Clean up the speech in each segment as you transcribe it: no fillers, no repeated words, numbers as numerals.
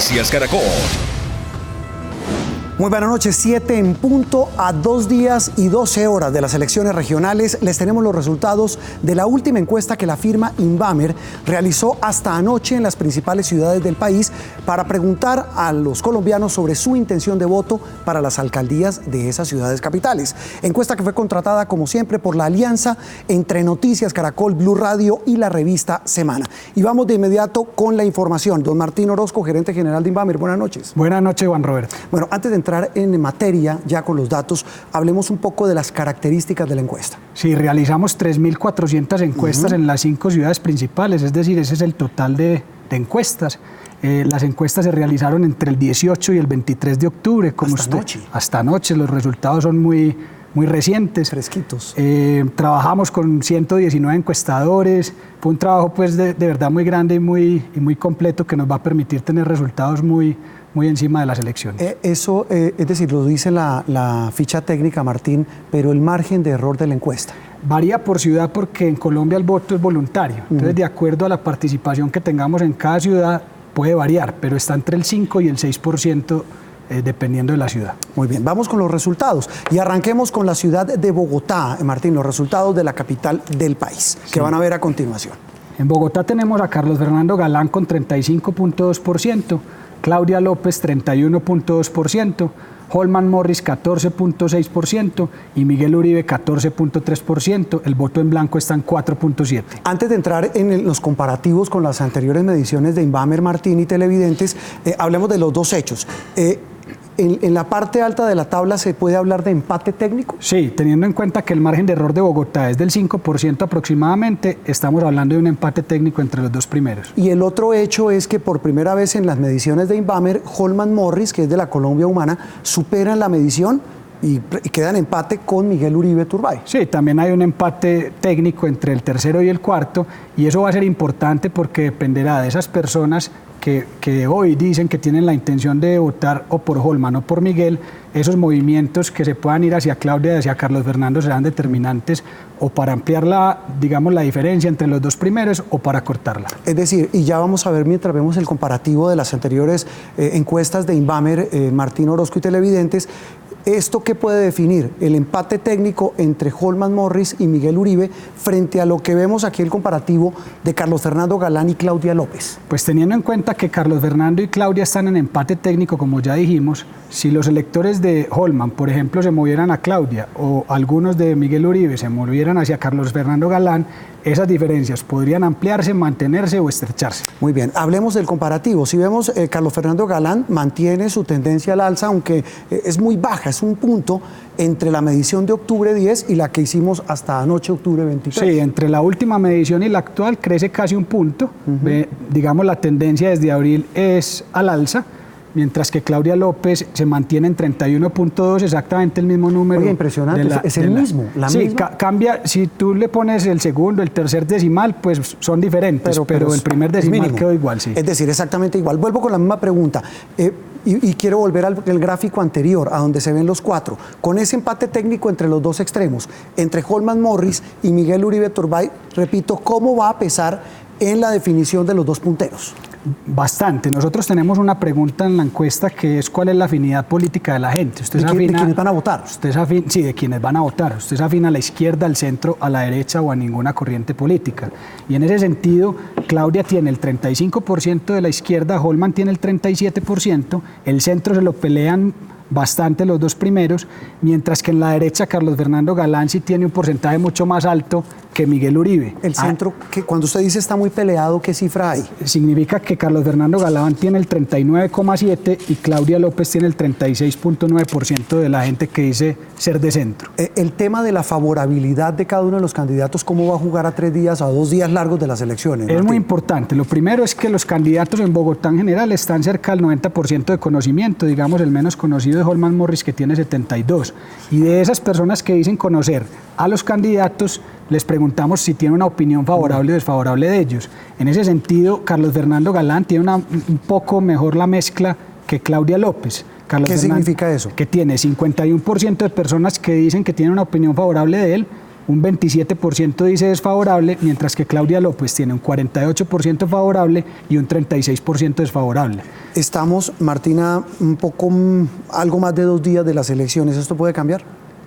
Noticias Caracol. Muy buenas noches, 7 en punto, a 2 días y 12 horas de las elecciones regionales. Les tenemos los resultados de la última encuesta que la firma Invamer realizó hasta anoche en las principales ciudades del país para preguntar a los colombianos sobre su intención de voto para las alcaldías de esas ciudades capitales. Encuesta que fue contratada, como siempre, por la alianza entre Noticias Caracol, Blue Radio y la revista Semana. Y vamos de inmediato con la información. Don Martín Orozco, gerente general de Invamer. Buenas noches. Buenas noches, Juan Roberto. Bueno, antes de entrar en materia, ya con los datos, hablemos un poco de las características de la encuesta. Sí, realizamos 3.400 encuestas en las 5 ciudades principales, es decir, ese es el total de encuestas. Las encuestas se realizaron entre el 18 y el 23 de octubre. Hasta anoche. Los resultados son muy recientes. Fresquitos. Trabajamos con 119 encuestadores. Fue un trabajo pues de verdad muy grande y muy completo que nos va a permitir tener resultados muy encima de las elecciones. Eso, es decir, lo dice la ficha técnica, Martín, pero el margen de error de la encuesta. Varía por ciudad porque en Colombia el voto es voluntario. Entonces, de acuerdo a la participación que tengamos en cada ciudad, puede variar, pero está entre el 5 y el 6%. Dependiendo de la ciudad. Muy bien, vamos con los resultados y arranquemos con la ciudad de Bogotá, Martín, los resultados de la capital del país, que van a ver a continuación. En Bogotá tenemos a Carlos Fernando Galán con 35.2%, Claudia López 31.2%, Holman Morris 14.6% y Miguel Uribe 14.3%. El voto en blanco está en 4.7%. Antes de entrar en los comparativos con las anteriores mediciones de Invamer, Martín y televidentes, hablemos de los dos hechos. ¿En la parte alta de la tabla se puede hablar de empate técnico? Sí, teniendo en cuenta que el margen de error de Bogotá es del 5% aproximadamente, estamos hablando de un empate técnico entre los dos primeros. Y el otro hecho es que por primera vez en las mediciones de Invamer, Holman Morris, que es de la Colombia Humana, superan la medición y queda en empate con Miguel Uribe Turbay. Sí, también hay un empate técnico entre el tercero y el cuarto, y eso va a ser importante porque dependerá de esas personas que hoy dicen que tienen la intención de votar o por Holman o por Miguel. Esos movimientos que se puedan ir hacia Claudia y hacia Carlos Fernando serán determinantes o para ampliar la diferencia entre los dos primeros o para cortarla. Es decir, y ya vamos a ver mientras vemos el comparativo de las anteriores encuestas de Invamer, Martín Orozco y televidentes, ¿esto qué puede definir? El empate técnico entre Holman Morris y Miguel Uribe frente a lo que vemos aquí el comparativo de Carlos Fernando Galán y Claudia López. Pues teniendo en cuenta que Carlos Fernando y Claudia están en empate técnico, como ya dijimos, si los electores de Holman, por ejemplo, se movieran a Claudia o algunos de Miguel Uribe se movieran hacia Carlos Fernando Galán, esas diferencias podrían ampliarse, mantenerse o estrecharse. Muy bien, hablemos del comparativo. Si vemos, Carlos Fernando Galán mantiene su tendencia al alza, aunque es muy baja, es un punto entre la medición de octubre 10 y la que hicimos hasta anoche, octubre 23. Sí, entre la última medición y la actual crece casi un punto. Digamos, la tendencia desde abril es al alza, mientras que Claudia López se mantiene en 31.2, exactamente el mismo número. Oye, impresionante, es el mismo. Sí, cambia, si tú le pones el segundo, el tercer decimal, pues son diferentes, pero el primer decimal quedó igual, sí. Es decir, exactamente igual. Vuelvo con la misma pregunta. Y quiero volver al gráfico anterior, a donde se ven los cuatro. Con ese empate técnico entre los dos extremos, entre Holman Morris y Miguel Uribe Turbay, repito, ¿cómo va a pesar en la definición de los dos punteros? Bastante. Nosotros tenemos una pregunta en la encuesta que es ¿cuál es la afinidad política de la gente? ¿De quiénes van a votar? Sí, de quienes van a votar. ¿Usted es afín a la izquierda, al centro, a la derecha o a ninguna corriente política? Y en ese sentido, Claudia tiene el 35% de la izquierda, Holman tiene el 37%, el centro se lo pelean bastante los dos primeros, mientras que en la derecha Carlos Fernando Galán sí tiene un porcentaje mucho más alto que Miguel Uribe. El centro, que cuando usted dice está muy peleado, ¿qué cifra hay? Significa que Carlos Fernando Galán tiene el 39,7% y Claudia López tiene el 36,9% de la gente que dice ser de centro. El tema de la favorabilidad de cada uno de los candidatos, ¿cómo va a jugar a 3 días, a 2 días largos de las elecciones? Es muy importante. Lo primero es que los candidatos en Bogotá en general están cerca del 90% de conocimiento, digamos el menos conocido de Holman Morris, que tiene 72%. Y de esas personas que dicen conocer a los candidatos, les preguntamos si tiene una opinión favorable o desfavorable de ellos. En ese sentido, Carlos Fernando Galán tiene un poco mejor la mezcla que Claudia López. ¿Qué significa eso? Que tiene 51% de personas que dicen que tienen una opinión favorable de él, un 27% dice desfavorable, mientras que Claudia López tiene un 48% favorable y un 36% desfavorable. Estamos, Martina, un poco, algo más de 2 días de las elecciones. ¿Esto puede cambiar?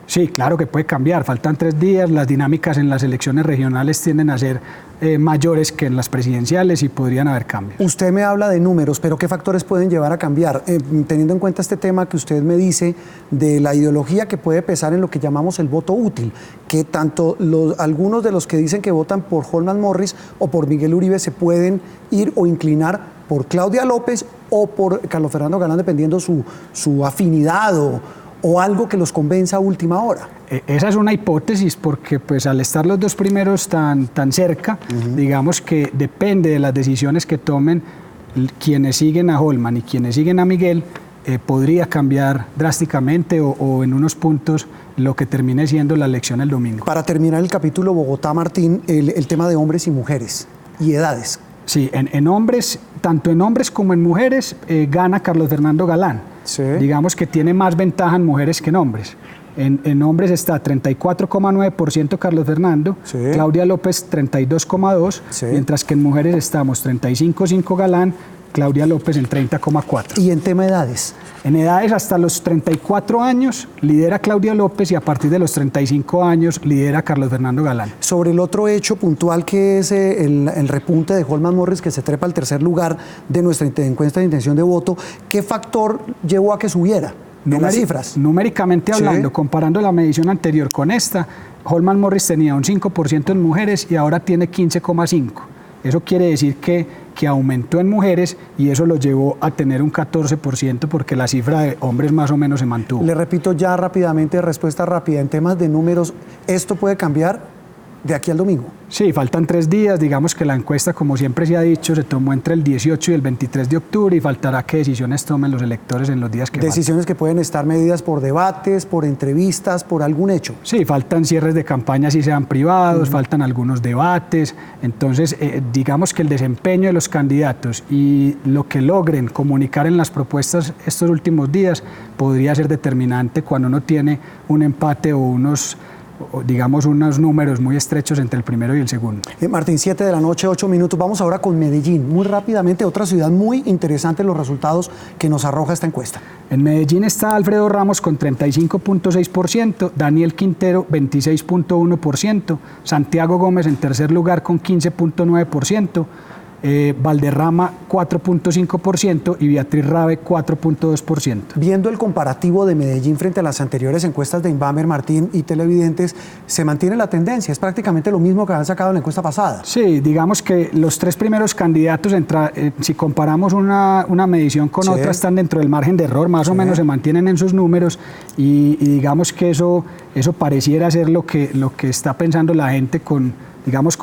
Sí, claro que puede cambiar. Faltan 3 días. Las dinámicas en las elecciones regionales tienden a ser mayores que en las presidenciales y podrían haber cambios. Usted me habla de números, pero ¿qué factores pueden llevar a cambiar? Teniendo en cuenta este tema que usted me dice de la ideología que puede pesar en lo que llamamos el voto útil, que tanto algunos de los que dicen que votan por Holman Morris o por Miguel Uribe se pueden ir o inclinar por Claudia López o por Carlos Fernando Galán, dependiendo su afinidad o algo que los convenza a última hora. Esa es una hipótesis porque pues al estar los dos primeros tan cerca, digamos que depende de las decisiones que tomen quienes siguen a Holman y quienes siguen a Miguel, podría cambiar drásticamente o en unos puntos lo que termine siendo la elección el domingo. Para terminar el capítulo Bogotá, Martín, el tema de hombres y mujeres y edades. Sí, en hombres, tanto en hombres como en mujeres, gana Carlos Fernando Galán. Sí. Digamos que tiene más ventaja en mujeres que en hombres. En hombres está 34,9% Carlos Fernando, sí. Claudia López 32,2%, sí. mientras que en mujeres estamos 35,5% Galán, Claudia López en 30,4%. ¿Y en tema de edades? En edades hasta los 34 años lidera Claudia López y a partir de los 35 años lidera Carlos Fernando Galán. Sobre el otro hecho puntual que es el repunte de Holman Morris, que se trepa al tercer lugar de nuestra encuesta de intención de voto, ¿qué factor llevó a que subiera en las cifras? Numéricamente hablando, sí. Comparando la medición anterior con esta, Holman Morris tenía un 5% en mujeres y ahora tiene 15,5%. Eso quiere decir que aumentó en mujeres y eso lo llevó a tener un 14% porque la cifra de hombres más o menos se mantuvo. Le repito ya rápidamente, respuesta rápida, en temas de números, ¿esto puede cambiar de aquí al domingo? Sí, faltan 3 días, digamos que la encuesta, como siempre se ha dicho, se tomó entre el 18 y el 23 de octubre y faltará que decisiones tomen los electores en los días que Decisiones que pueden estar medidas por debates, por entrevistas, por algún hecho. Sí, faltan cierres de campaña si sean privados, faltan algunos debates, entonces digamos que el desempeño de los candidatos y lo que logren comunicar en las propuestas estos últimos días podría ser determinante cuando uno tiene un empate o unos números muy estrechos entre el primero y el segundo. Martín, 7 de la noche, 8 minutos. Vamos ahora con Medellín. Muy rápidamente, otra ciudad muy interesante en los resultados que nos arroja esta encuesta. En Medellín está Alfredo Ramos con 35,6%, Daniel Quintero 26,1%, Santiago Gómez en tercer lugar con 15,9%, Valderrama 4,5% y Beatriz Rabe 4,2%. Viendo el comparativo de Medellín frente a las anteriores encuestas de Inbamer, Martín y televidentes, se mantiene la tendencia, es prácticamente lo mismo que han sacado en la encuesta pasada. Sí, digamos que los 3 primeros candidatos, si comparamos una medición con otra, están dentro del margen de error, más o menos se mantienen en sus números y digamos que eso pareciera ser lo que está pensando la gente con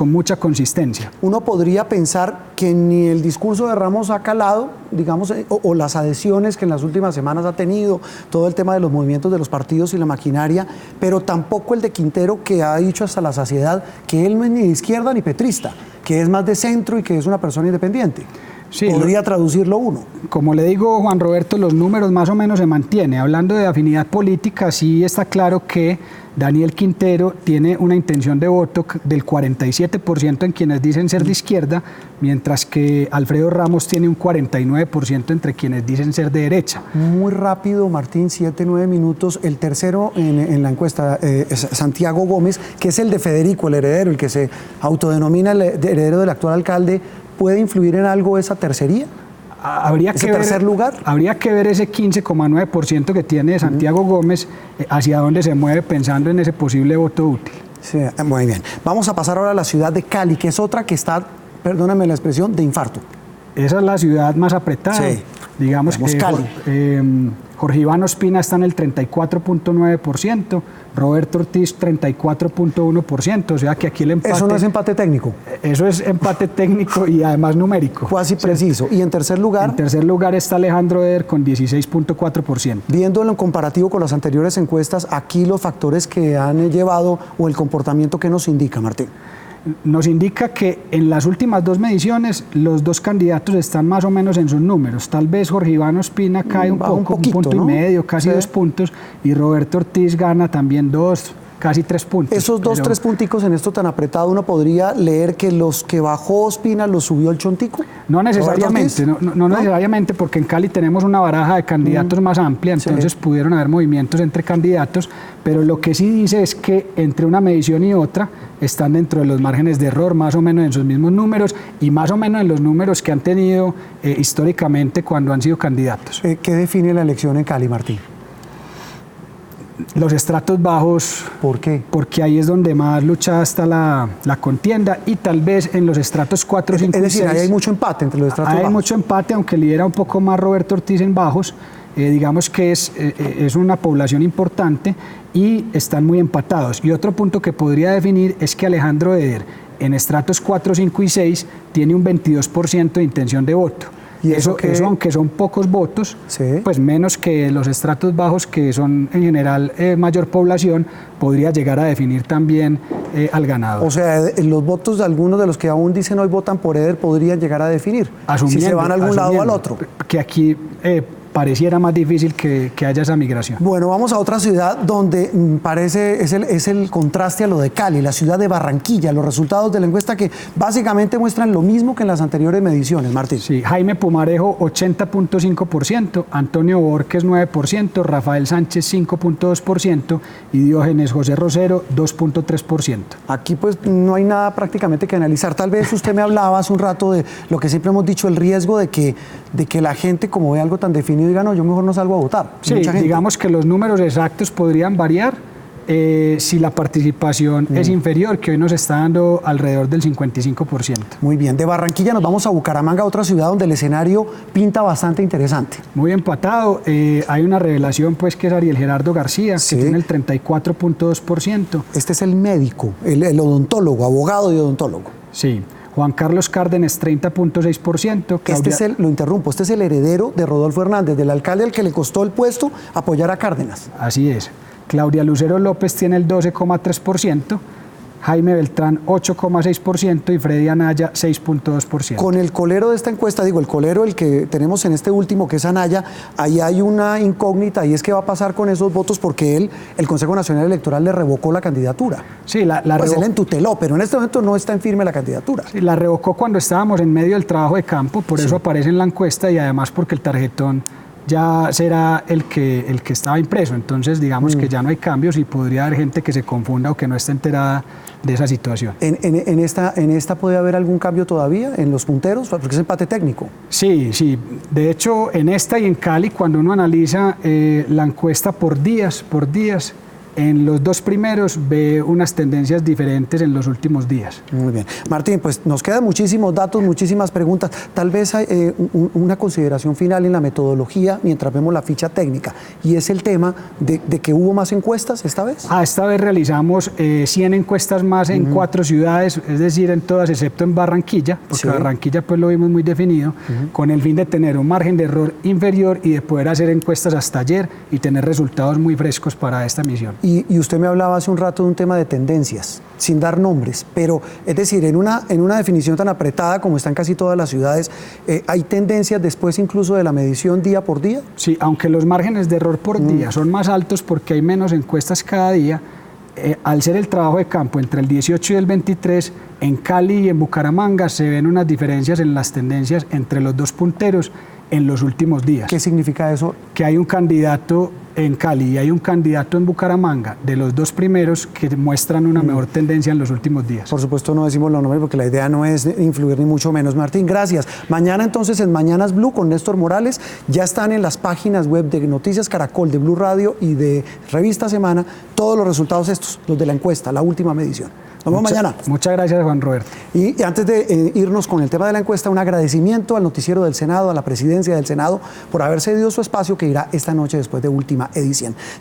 mucha consistencia. Uno podría pensar que ni el discurso de Ramos ha calado, digamos, o las adhesiones que en las últimas semanas ha tenido, todo el tema de los movimientos de los partidos y la maquinaria, pero tampoco el de Quintero, que ha dicho hasta la saciedad que él no es ni de izquierda ni petrista, que es más de centro y que es una persona independiente. Sí, podría traducirlo uno. Como le digo, Juan Roberto, los números más o menos se mantienen. Hablando de afinidad política, sí está claro que Daniel Quintero tiene una intención de voto del 47% en quienes dicen ser de izquierda, mientras que Alfredo Ramos tiene un 49% entre quienes dicen ser de derecha. Muy rápido, Martín, 7, 9 minutos. El tercero en la encuesta es Santiago Gómez, que es el de Federico, el heredero, el que se autodenomina el heredero del actual alcalde. ¿Puede influir en algo esa tercería? ¿Tercer lugar? Habría que ver ese 15,9% que tiene Santiago Gómez, hacia dónde se mueve pensando en ese posible voto útil. Sí, muy bien. Vamos a pasar ahora a la ciudad de Cali, que es otra que está, perdóname la expresión, de infarto. Esa es la ciudad más apretada. Sí. Digamos que Cali. Jorge Iván Ospina está en el 34,9%, Roberto Ortiz 34,1%, o sea que aquí el empate... ¿Eso no es empate técnico? Eso es empate técnico y además numérico. Cuasi preciso. ¿Y en tercer lugar? En tercer lugar está Alejandro Eder con 16,4%. Viéndolo en comparativo con las anteriores encuestas, aquí los factores que han llevado o el comportamiento que nos indica, Martín. Nos indica que en las últimas 2 mediciones los 2 candidatos están más o menos en sus números. Tal vez Jorge Iván Ospina cae un poquito, un punto, ¿no? Y medio, casi 2 puntos, y Roberto Ortiz gana también 2, casi 3 puntos. Esos dos, tres punticos en esto tan apretado, ¿uno podría leer que los que bajó Ospina los subió el Chontico? No necesariamente, no necesariamente, porque en Cali tenemos una baraja de candidatos más amplia, entonces pudieron haber movimientos entre candidatos, pero lo que sí dice es que entre una medición y otra están dentro de los márgenes de error, más o menos en sus mismos números y más o menos en los números que han tenido históricamente cuando han sido candidatos. ¿Qué define la elección en Cali, Martín? Los estratos bajos. ¿Por qué? Porque ahí es donde más luchada está la contienda, y tal vez en los estratos 4, 5 y 6. Es decir, ahí hay mucho empate entre los estratos bajos. Hay mucho empate, aunque lidera un poco más Roberto Ortiz en bajos. Digamos que es una población importante y están muy empatados. Y otro punto que podría definir es que Alejandro Eder en estratos 4, 5 y 6 tiene un 22% de intención de voto. Y eso aunque son pocos votos, pues menos que los estratos bajos, que son en general mayor población, podría llegar a definir también al ganador. O sea, los votos de algunos de los que aún dicen hoy votan por Eder podrían llegar a definir, si se van a algún lado o al otro. Que aquí pareciera más difícil que haya esa migración. Bueno, vamos a otra ciudad donde parece es el contraste a lo de Cali, la ciudad de Barranquilla. Los resultados de la encuesta que básicamente muestran lo mismo que en las anteriores mediciones, Martín. Sí, Jaime Pumarejo 80.5%, Antonio Borges 9%, Rafael Sánchez 5.2% y Diógenes José Rosero 2.3%. Aquí pues no hay nada prácticamente que analizar. Tal vez usted me hablaba hace un rato de lo que siempre hemos dicho, el riesgo de que la gente, como ve algo tan definido, diga, no, yo mejor no salgo a votar. Sí, digamos que los números exactos podrían variar si la participación es inferior, que hoy nos está dando alrededor del 55%. Muy bien, de Barranquilla nos vamos a Bucaramanga, otra ciudad donde el escenario pinta bastante interesante. Muy empatado, hay una revelación pues que es Ariel Gerardo García, que tiene el 34.2%. Este es el médico, el odontólogo, abogado y odontólogo. Sí. Juan Carlos Cárdenas, 30.6%. Lo interrumpo, este es el heredero de Rodolfo Hernández, del alcalde al que le costó el puesto apoyar a Cárdenas. Así es. Claudia Lucero López tiene el 12.3%, Jaime Beltrán 8.6% y Freddy Anaya 6.2%. Con el colero de esta encuesta, digo, el colero, el que tenemos en este último, que es Anaya, ahí hay una incógnita, y es qué va a pasar con esos votos, porque el Consejo Nacional Electoral le revocó la candidatura. Sí, él entuteló, pero en este momento no está en firme la candidatura. Sí, la revocó cuando estábamos en medio del trabajo de campo, por eso aparece en la encuesta, y además porque el tarjetón ya será el que estaba impreso. Entonces digamos que ya no hay cambios y podría haber gente que se confunda o que no esté enterada de esa situación. ¿En esta puede haber algún cambio todavía en los punteros? Porque es empate técnico. Sí. De hecho, en esta y en Cali, cuando uno analiza la encuesta por días, en los dos primeros ve unas tendencias diferentes en los últimos días. Muy bien. Martín, pues nos quedan muchísimos datos, muchísimas preguntas. Tal vez hay una consideración final en la metodología mientras vemos la ficha técnica, y es el tema de que hubo más encuestas esta vez. Esta vez realizamos 100 encuestas más en 4 ciudades, es decir, en todas excepto en Barranquilla, porque Barranquilla pues lo vimos muy definido, con el fin de tener un margen de error inferior y de poder hacer encuestas hasta ayer y tener resultados muy frescos para esta misión. Y usted me hablaba hace un rato de un tema de tendencias, sin dar nombres, pero es decir, en una definición tan apretada como está en casi todas las ciudades, ¿hay tendencias después incluso de la medición día por día? Sí, aunque los márgenes de error por día son más altos porque hay menos encuestas cada día, al ser el trabajo de campo entre el 18 y el 23, en Cali y en Bucaramanga se ven unas diferencias en las tendencias entre los dos punteros en los últimos días. ¿Qué significa eso? Que hay un candidato en Cali y hay un candidato en Bucaramanga, de los dos primeros, que muestran una mejor tendencia en los últimos días. Por supuesto no decimos los nombres porque la idea no es influir ni mucho menos. Martín, gracias. Mañana entonces en Mañanas Blue con Néstor Morales ya están en las páginas web de Noticias Caracol, de Blue Radio y de Revista Semana todos los resultados estos, los de la encuesta, la última medición. Nos vemos mañana. Muchas gracias, Juan Roberto. Y antes de irnos con el tema de la encuesta, un agradecimiento al noticiero del Senado, a la presidencia del Senado, por haber cedido su espacio que irá esta noche después de Última Edición.